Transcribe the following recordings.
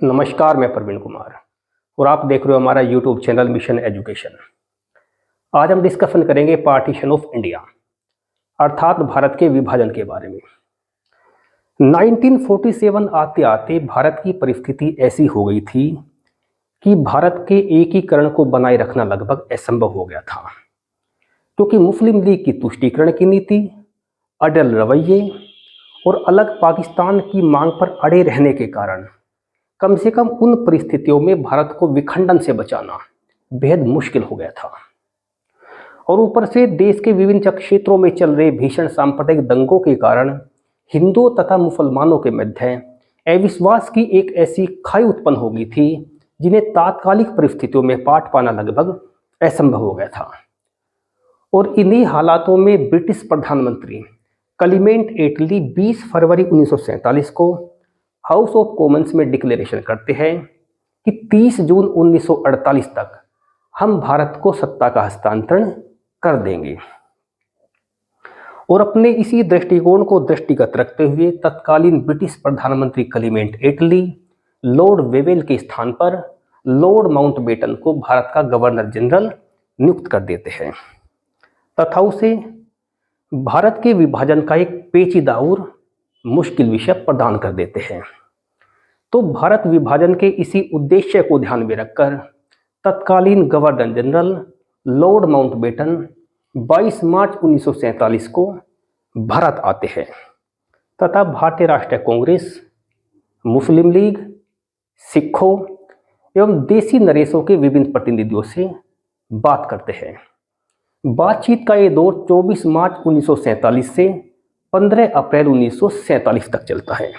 नमस्कार, मैं प्रवीण कुमार और आप देख रहे हो हमारा यूट्यूब चैनल मिशन एजुकेशन। आज हम डिस्कशन करेंगे पार्टीशन ऑफ इंडिया अर्थात भारत के विभाजन के बारे में। 1947 आते आते भारत की परिस्थिति ऐसी हो गई थी कि भारत के एकीकरण को बनाए रखना लगभग असंभव हो गया था, क्योंकि मुस्लिम लीग की तुष्टीकरण की नीति, अटल रवैये और अलग पाकिस्तान की मांग पर अड़े रहने के कारण कम से कम उन परिस्थितियों में भारत को विखंडन से बचाना बेहद मुश्किल हो गया था। और ऊपर से देश के विभिन्न क्षेत्रों में चल रहे भीषण सांप्रदायिक दंगों के कारण हिंदुओं तथा मुसलमानों के मध्य अविश्वास की एक ऐसी खाई उत्पन्न हो गई थी जिन्हें तात्कालिक परिस्थितियों में पाट पाना लगभग असंभव हो गया था। और इन्हीं हालातों में ब्रिटिश प्रधानमंत्री क्लीमेंट एटली 20 फरवरी 1947 को हाउस ऑफ कॉमन्स में डिक्लेरेशन करते हैं कि 30 जून 1948 तक हम भारत को सत्ता का हस्तांतरण कर देंगे। और अपने इसी दृष्टिकोण को दृष्टिगत रखते हुए तत्कालीन ब्रिटिश प्रधानमंत्री क्लीमेंट एटली लॉर्ड वेवेल के स्थान पर लॉर्ड माउंटबेटन को भारत का गवर्नर जनरल नियुक्त कर देते हैं तथा उसे भारत के विभाजन का एक पेचीदा और मुश्किल विषय प्रदान कर देते हैं। तो भारत विभाजन के इसी उद्देश्य को ध्यान में रखकर तत्कालीन गवर्नर जनरल लॉर्ड माउंटबेटन 22 मार्च 1947 को भारत आते हैं तथा भारतीय राष्ट्रीय कांग्रेस, मुस्लिम लीग, सिखों एवं देसी नरेशों के विभिन्न प्रतिनिधियों से बात करते हैं। बातचीत का ये दौर 24 मार्च 1947 से 15 अप्रैल 1947 तक चलता है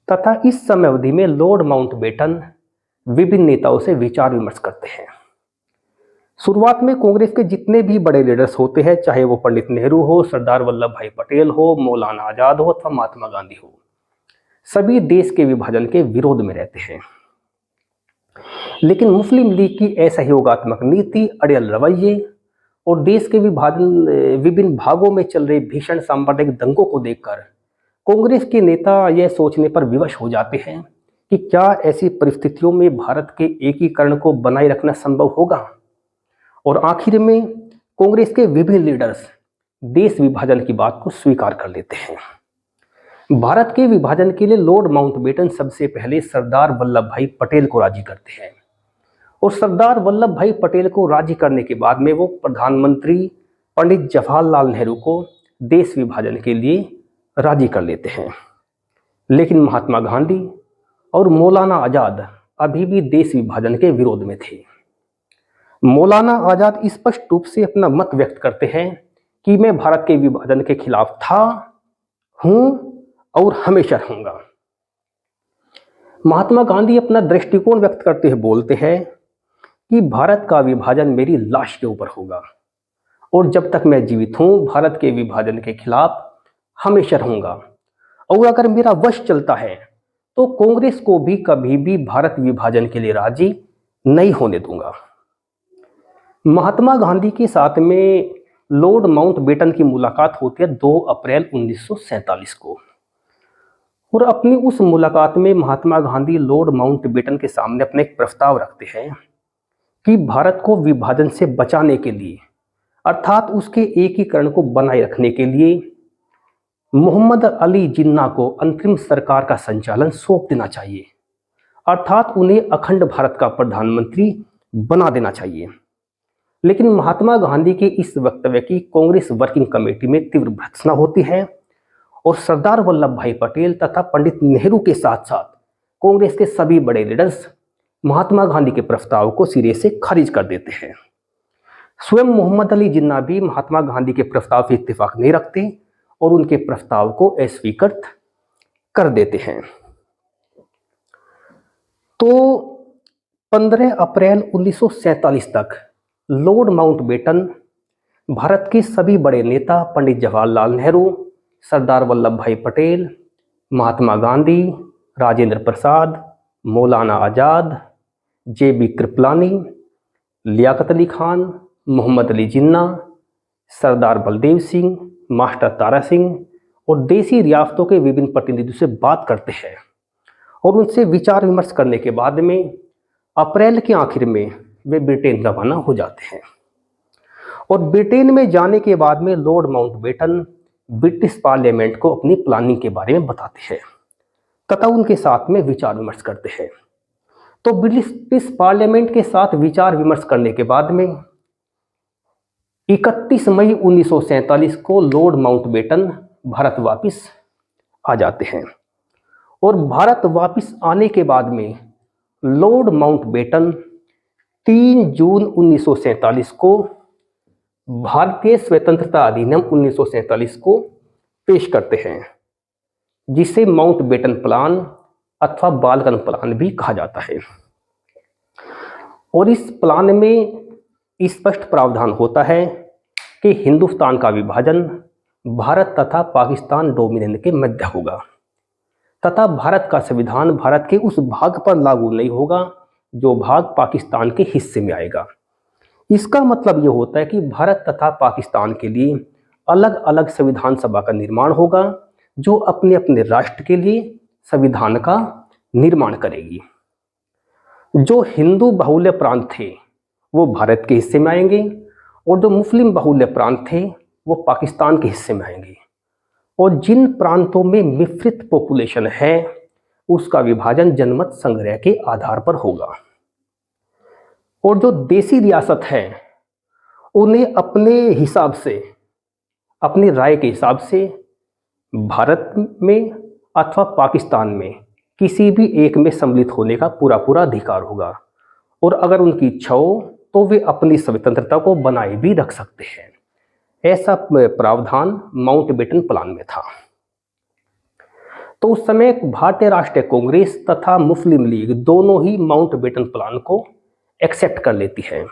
तथा इस समय अवधि में लॉर्ड माउंटबेटन विभिन्न नेताओं से विचार विमर्श करते हैं। शुरुआत में कांग्रेस के जितने भी बड़े लीडर्स होते हैं, चाहे वो पंडित नेहरू हो, सरदार वल्लभ भाई पटेल हो, मौलाना आजाद हो अथवा महात्मा गांधी हो, सभी देश के विभाजन के विरोध में रहते हैं। लेकिन मुस्लिम लीग की असहयोगात्मक नीति, अड़ियल रवैये और देश के विभिन्न भागों में चल रहे भीषण सांप्रदायिक दंगों को देखकर कांग्रेस के नेता यह सोचने पर विवश हो जाते हैं कि क्या ऐसी परिस्थितियों में भारत के एकीकरण को बनाए रखना संभव होगा। और आखिर में कांग्रेस के विभिन्न लीडर्स देश विभाजन की बात को स्वीकार कर लेते हैं। भारत के विभाजन के लिए लॉर्ड माउंटबेटन सबसे पहले सरदार वल्लभ भाई पटेल को राजी करते हैं और सरदार वल्लभ भाई पटेल को राजी करने के बाद में वो प्रधानमंत्री पंडित जवाहरलाल नेहरू को देश विभाजन के लिए राजी कर लेते हैं। लेकिन महात्मा गांधी और मौलाना आजाद अभी भी देश विभाजन के विरोध में थे। मौलाना आजाद स्पष्ट रूप से अपना मत व्यक्त करते हैं कि मैं भारत के विभाजन के खिलाफ था, हूं और हमेशा रहूंगा। महात्मा गांधी अपना दृष्टिकोण व्यक्त करते हुए बोलते हैं कि भारत का विभाजन मेरी लाश के ऊपर होगा और जब तक मैं जीवित हूं भारत के विभाजन के खिलाफ हमेशा रहूंगा, और अगर मेरा वश चलता है तो कांग्रेस को भी कभी भी भारत विभाजन के लिए राजी नहीं होने दूंगा। महात्मा गांधी के साथ में लॉर्ड माउंटबेटन की मुलाकात होती है 2 अप्रैल 1947 को। और अपनी उस मुलाकात में महात्मा गांधी लॉर्ड माउंटबेटन के सामने अपने एक प्रस्ताव रखते हैं कि भारत को विभाजन से बचाने के लिए अर्थात उसके एकीकरण को बनाए रखने के लिए मोहम्मद अली जिन्ना को अंतरिम सरकार का संचालन सौंप देना चाहिए, अर्थात उन्हें अखंड भारत का प्रधानमंत्री बना देना चाहिए। लेकिन महात्मा गांधी के इस वक्तव्य की कांग्रेस वर्किंग कमेटी में तीव्र भर्त्सना होती है और सरदार वल्लभ भाई पटेल तथा पंडित नेहरू के साथ साथ कांग्रेस के सभी बड़े लीडर्स महात्मा गांधी के प्रस्ताव को सिरे से खारिज कर देते हैं। स्वयं मोहम्मद अली जिन्ना भी महात्मा गांधी के प्रस्ताव से इत्तेफाक नहीं रखते और उनके प्रस्ताव को अस्वीकृत कर देते हैं। तो 15 अप्रैल 1947 तक लॉर्ड माउंटबेटन भारत के सभी बड़े नेता पंडित जवाहरलाल नेहरू, सरदार वल्लभ भाई पटेल, महात्मा गांधी, राजेंद्र प्रसाद, मौलाना आजाद, JB कृपलानी, लियाकत अली खान, मोहम्मद अली जिन्ना, सरदार बलदेव सिंह, मास्टर तारा सिंह और देसी रियासतों के विभिन्न प्रतिनिधियों से बात करते हैं और उनसे विचार विमर्श करने के बाद में अप्रैल के आखिर में वे ब्रिटेन रवाना हो जाते हैं। और ब्रिटेन में जाने के बाद में लॉर्ड माउंटबेटन ब्रिटिश पार्लियामेंट को अपनी प्लानिंग के बारे में बताते हैं तथा उनके साथ में विचार विमर्श करते हैं। तो ब्रिटिश पार्लियामेंट के साथ विचार विमर्श करने के बाद में 31 मई 1947 को लॉर्ड माउंटबेटन भारत वापस आ जाते हैं। और भारत वापस आने के बाद में लॉर्ड माउंटबेटन 3 जून 1947 को भारतीय स्वतंत्रता अधिनियम 1947 को पेश करते हैं, जिसे माउंटबेटन प्लान अथवा बालकन प्लान भी कहा जाता है। और इस प्लान में स्पष्ट प्रावधान होता है कि हिंदुस्तान का विभाजन भारत तथा पाकिस्तान डोमिनियन के मध्य होगा तथा भारत का संविधान भारत के उस भाग पर लागू नहीं होगा जो भाग पाकिस्तान के हिस्से में आएगा। इसका मतलब यह होता है कि भारत तथा पाकिस्तान के लिए अलग अलग संविधान सभा का निर्माण होगा जो अपने अपने राष्ट्र के लिए संविधान का निर्माण करेगी। जो हिंदू बाहुल्य प्रांत थे वो भारत के हिस्से में आएंगे और जो मुस्लिम बाहुल्य प्रांत थे वो पाकिस्तान के हिस्से में आएंगे। और जिन प्रांतों में मिश्रित पॉपुलेशन है उसका विभाजन जनमत संग्रह के आधार पर होगा। और जो देसी रियासत है उन्हें अपने हिसाब से, अपनी राय के हिसाब से भारत में अथवा पाकिस्तान में किसी भी एक में सम्मिलित होने का पूरा पूरा अधिकार होगा। और अगर उनकी इच्छा हो तो वे अपनी स्वतंत्रता को बनाए भी रख सकते हैं। ऐसा प्रावधान माउंटबेटन प्लान में था। तो उस समय भारतीय राष्ट्रीय कांग्रेस तथा मुस्लिम लीग दोनों ही माउंटबेटन प्लान को एक्सेप्ट कर लेती है।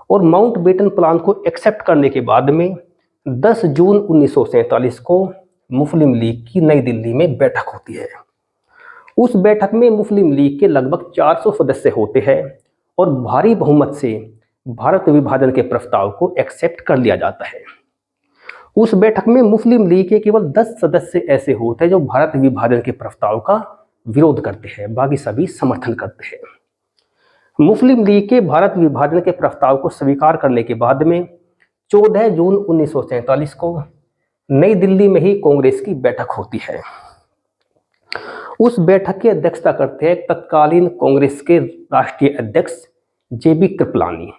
और माउंटबेटन प्लान को एक्सेप्ट करने के बाद में 10 जून 1947 को मुस्लिम लीग की नई दिल्ली में बैठक होती है। उस बैठक में मुस्लिम लीग के लगभग 400 सदस्य होते हैं और भारी बहुमत से भारत विभाजन के प्रस्ताव को एक्सेप्ट कर लिया जाता है। उस बैठक में मुस्लिम लीग के केवल 10 सदस्य ऐसे होते हैं जो भारत विभाजन के प्रस्ताव का विरोध करते हैं, बाकी सभी समर्थन करते हैं। मुस्लिम लीग के भारत विभाजन के प्रस्ताव को स्वीकार करने के बाद में 14 जून 1947 को नई दिल्ली में ही कांग्रेस की बैठक होती है। उस बैठक की अध्यक्षता करते हैं तत्कालीन कांग्रेस के राष्ट्रीय अध्यक्ष जेबी कृपलानी।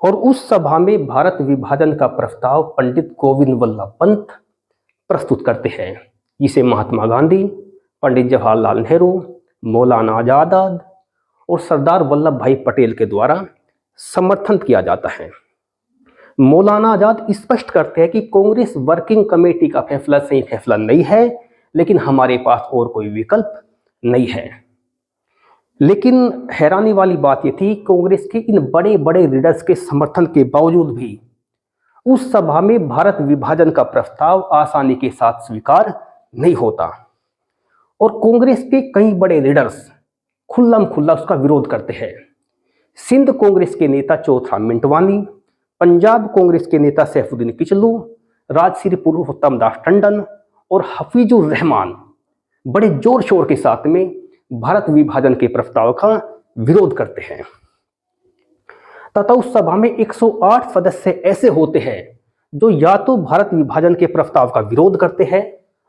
और उस सभा में भारत विभाजन का प्रस्ताव पंडित गोविंद वल्लभ पंत प्रस्तुत करते हैं, जिसे महात्मा गांधी, पंडित जवाहरलाल नेहरू, मौलाना आजाद और सरदार वल्लभ भाई पटेल के द्वारा समर्थन किया जाता है। मौलाना आजाद स्पष्ट करते हैं कि कांग्रेस वर्किंग कमेटी का फैसला सही फैसला नहीं है, लेकिन हमारे पास और कोई विकल्प नहीं है। लेकिन हैरानी वाली बात यह थी, कांग्रेस के इन बड़े बड़े लीडर्स के समर्थन के बावजूद भी उस सभा में भारत विभाजन का प्रस्ताव आसानी के साथ स्वीकार नहीं होता। और कांग्रेस के कई बड़े लीडर्स खुल्लम खुल्ला उसका विरोध करते हैं। सिंध कांग्रेस के नेता चौथा मिंटवानी, पंजाब कांग्रेस के नेता सैफुद्दीन किचलू, राजश्री पुरुषोत्तम दास टंडन और हफीजुर रहमान बड़े जोर शोर के साथ में भारत विभाजन के प्रस्ताव का विरोध करते हैं। तथा उस सभा में 108 सदस्य ऐसे होते हैं जो या तो भारत विभाजन के प्रस्ताव का विरोध करते हैं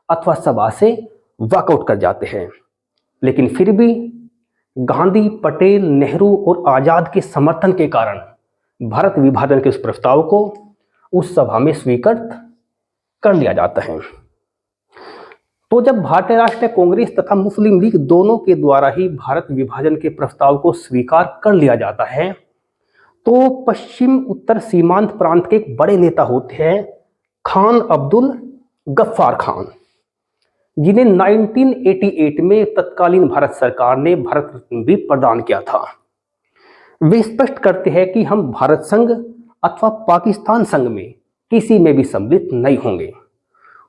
अथवा सभा से वॉकआउट कर जाते हैं। लेकिन फिर भी गांधी, पटेल, नेहरू और आजाद के समर्थन के कारण भारत विभाजन के उस प्रस्ताव को उस सभा में स्वीकृत कर लिया जाता है। तो जब भारतीय राष्ट्रीय कांग्रेस तथा मुस्लिम लीग दोनों के द्वारा ही भारत विभाजन के प्रस्ताव को स्वीकार कर लिया जाता है, तो पश्चिम उत्तर सीमांत प्रांत के एक बड़े नेता होते हैं खान अब्दुल गफ्फार खान, जिन्हें 1988 में तत्कालीन भारत सरकार ने भारत रत्न भी प्रदान किया था। वे स्पष्ट करते हैं कि हम भारत संघ अथवा पाकिस्तान संघ में किसी में भी सम्मिलित नहीं होंगे।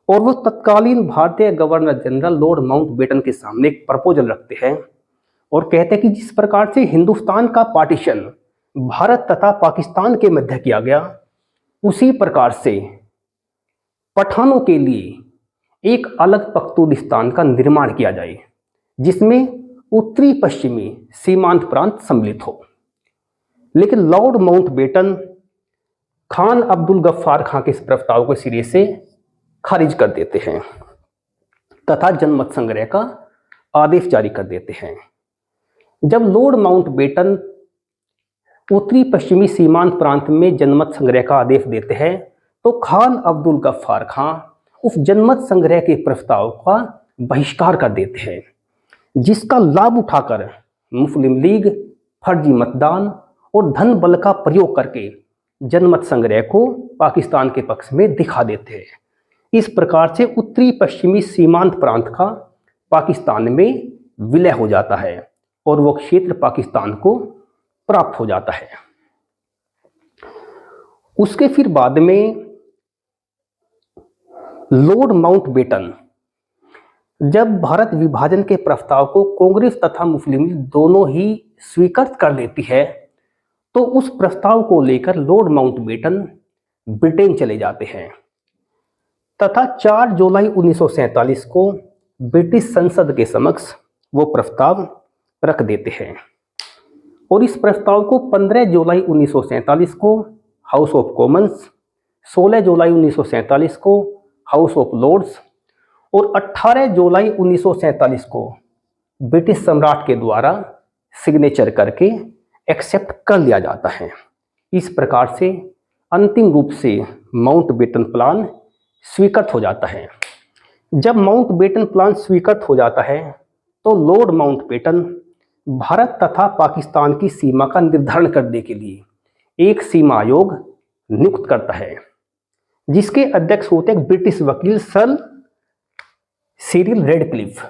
और वो तत्कालीन भारतीय गवर्नर जनरल लॉर्ड माउंटबेटन के सामने एक प्रपोजल रखते हैं और कहते हैं कि जिस प्रकार से हिंदुस्तान का पार्टीशन भारत तथा पाकिस्तान के मध्य किया गया, उसी प्रकार से पठानों के लिए एक अलग पख्तूनिस्तान का निर्माण किया जाए जिसमें उत्तरी पश्चिमी सीमांत प्रांत सम्मिलित हो। लेकिन लॉर्ड माउंटबेटन खान अब्दुल गफ्फार खां के इस प्रस्ताव को सिरे से खारिज कर देते हैं तथा जनमत संग्रह का आदेश जारी कर देते हैं। जब लॉर्ड माउंटबेटन उत्तरी पश्चिमी सीमांत प्रांत में जनमत संग्रह का आदेश देते हैं तो खान अब्दुल गफ्फार खां उस जनमत संग्रह के प्रस्ताव का बहिष्कार कर देते हैं, जिसका लाभ उठाकर मुस्लिम लीग फर्जी मतदान और धन बल का प्रयोग करके जनमत संग्रह को पाकिस्तान के पक्ष में दिखा देते हैं। इस प्रकार से उत्तरी पश्चिमी सीमांत प्रांत का पाकिस्तान में विलय हो जाता है और वो क्षेत्र पाकिस्तान को प्राप्त हो जाता है। उसके फिर बाद में लॉर्ड माउंटबेटन जब भारत विभाजन के प्रस्ताव को कांग्रेस तथा मुस्लिम लीग दोनों ही स्वीकृत कर लेती है तो उस प्रस्ताव को लेकर लॉर्ड माउंटबेटन ब्रिटेन चले जाते हैं तथा 4 जुलाई 1947 को ब्रिटिश संसद के समक्ष वो प्रस्ताव रख देते हैं और इस प्रस्ताव को 15 जुलाई 1947 को हाउस ऑफ कॉमन्स, 16 जुलाई 1947 को हाउस ऑफ लॉर्ड्स और 18 जुलाई 1947 को ब्रिटिश सम्राट के द्वारा सिग्नेचर करके एक्सेप्ट कर लिया जाता है। इस प्रकार से अंतिम रूप से माउंटबेटन प्लान स्वीकृत हो जाता है। जब माउंटबेटन प्लान स्वीकृत हो जाता है तो लॉर्ड माउंटबेटन भारत तथा पाकिस्तान की सीमा का निर्धारण करने के लिए एक सीमा आयोग नियुक्त करता है, जिसके अध्यक्ष होते हैं ब्रिटिश वकील सर सिरिल रेडक्लिफ,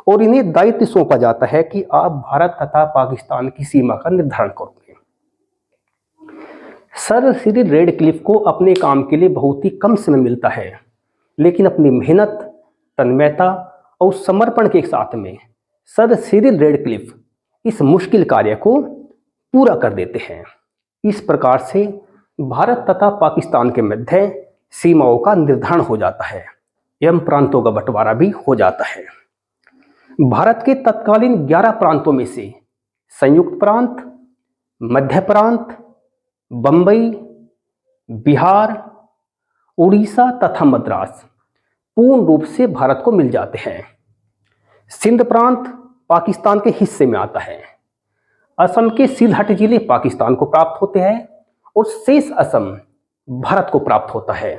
और इन्हें दायित्व सौंपा जाता है कि आप भारत तथा पाकिस्तान की सीमा का निर्धारण करोगे। सर सिरिल रेडक्लिफ को अपने काम के लिए बहुत ही कम समय मिलता है, लेकिन अपनी मेहनत, तन्मयता और समर्पण के साथ में सर सिरिल रेडक्लिफ इस मुश्किल कार्य को पूरा कर देते हैं। इस प्रकार से भारत तथा पाकिस्तान के मध्य सीमाओं का निर्धारण हो जाता है एवं प्रांतों का बंटवारा भी हो जाता है। भारत के तत्कालीन 11 प्रांतों में से संयुक्त प्रांत, मध्य प्रांत, बंबई, बिहार, उड़ीसा तथा मद्रास पूर्ण रूप से भारत को मिल जाते हैं। सिंध प्रांत पाकिस्तान के हिस्से में आता है। असम के सिलहट जिले पाकिस्तान को प्राप्त होते हैं और शेष असम भारत को प्राप्त होता है।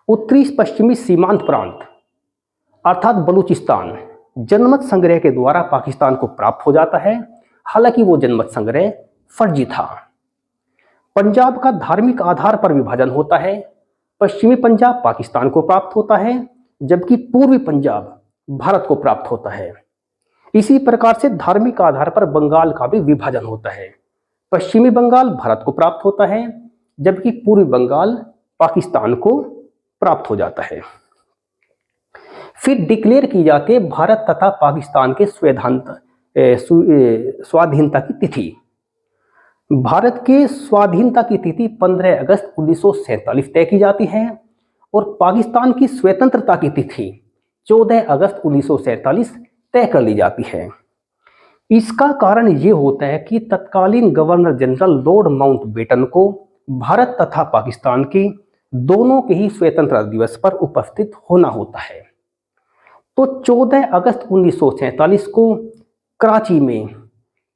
उत्तरी पश्चिमी सीमांत प्रांत अर्थात बलूचिस्तान जनमत संग्रह के द्वारा पाकिस्तान को प्राप्त हो जाता है, हालांकि वो जनमत संग्रह फर्जी था। पंजाब का धार्मिक आधार पर विभाजन होता है। पश्चिमी पंजाब पाकिस्तान को प्राप्त होता है, जबकि पूर्वी पंजाब भारत को प्राप्त होता है। इसी प्रकार से धार्मिक आधार पर बंगाल का भी विभाजन होता है। पश्चिमी बंगाल भारत को प्राप्त होता है, जबकि पूर्वी बंगाल पाकिस्तान को प्राप्त हो जाता है। फिर डिक्लेयर की जाती है भारत तथा पाकिस्तान के स्वाधीनता की तिथि। भारत के स्वाधीनता की तिथि 15 अगस्त 1947 तय की जाती है और पाकिस्तान की स्वतंत्रता की तिथि 14 अगस्त 1947 तय कर ली जाती है। इसका कारण ये होता है कि तत्कालीन गवर्नर जनरल लॉर्ड माउंटबेटन को भारत तथा पाकिस्तान के दोनों के ही स्वतंत्रता दिवस पर उपस्थित होना होता है। तो 14 अगस्त 1947 को कराची में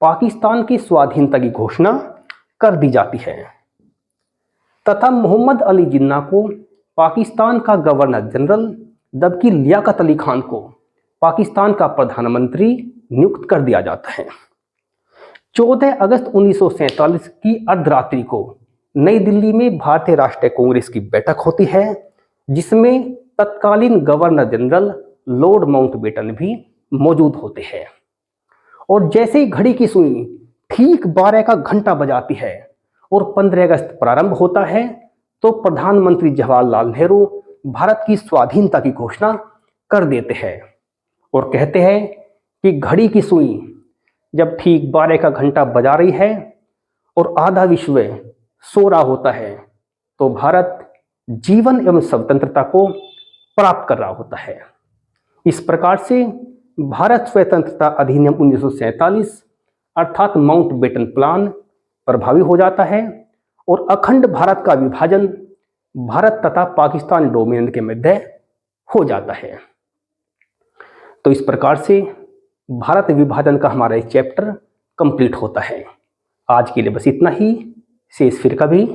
पाकिस्तान की स्वाधीनता की घोषणा कर दी जाती है तथा मोहम्मद अली जिन्ना को पाकिस्तान का गवर्नर जनरल जबकि लियाकत अली खान को पाकिस्तान का प्रधानमंत्री नियुक्त कर दिया जाता है। 14 अगस्त 1947 की अर्धरात्रि को नई दिल्ली में भारतीय राष्ट्रीय कांग्रेस की बैठक होती है, जिसमें तत्कालीन गवर्नर जनरल लॉर्ड माउंटबेटन भी मौजूद होते हैं। और जैसे ही घड़ी की सुई ठीक 12 का घंटा बजाती है और 15 अगस्त प्रारंभ होता है तो प्रधानमंत्री जवाहरलाल नेहरू भारत की स्वाधीनता की घोषणा कर देते हैं और कहते हैं कि घड़ी की सुई जब ठीक 12 का घंटा बजा रही है और आधा विश्व सो रहा होता है तो भारत जीवन एवं स्वतंत्रता को प्राप्त कर रहा होता है। इस प्रकार से भारत स्वतंत्रता अधिनियम 1947 अर्थात माउंटबेटन प्लान प्रभावी हो जाता है और अखंड भारत का विभाजन भारत तथा पाकिस्तान डोमिनियन के मध्य हो जाता है। तो इस प्रकार से भारत विभाजन का हमारा एक चैप्टर कंप्लीट होता है। आज के लिए बस इतना ही, शेष फिर कभी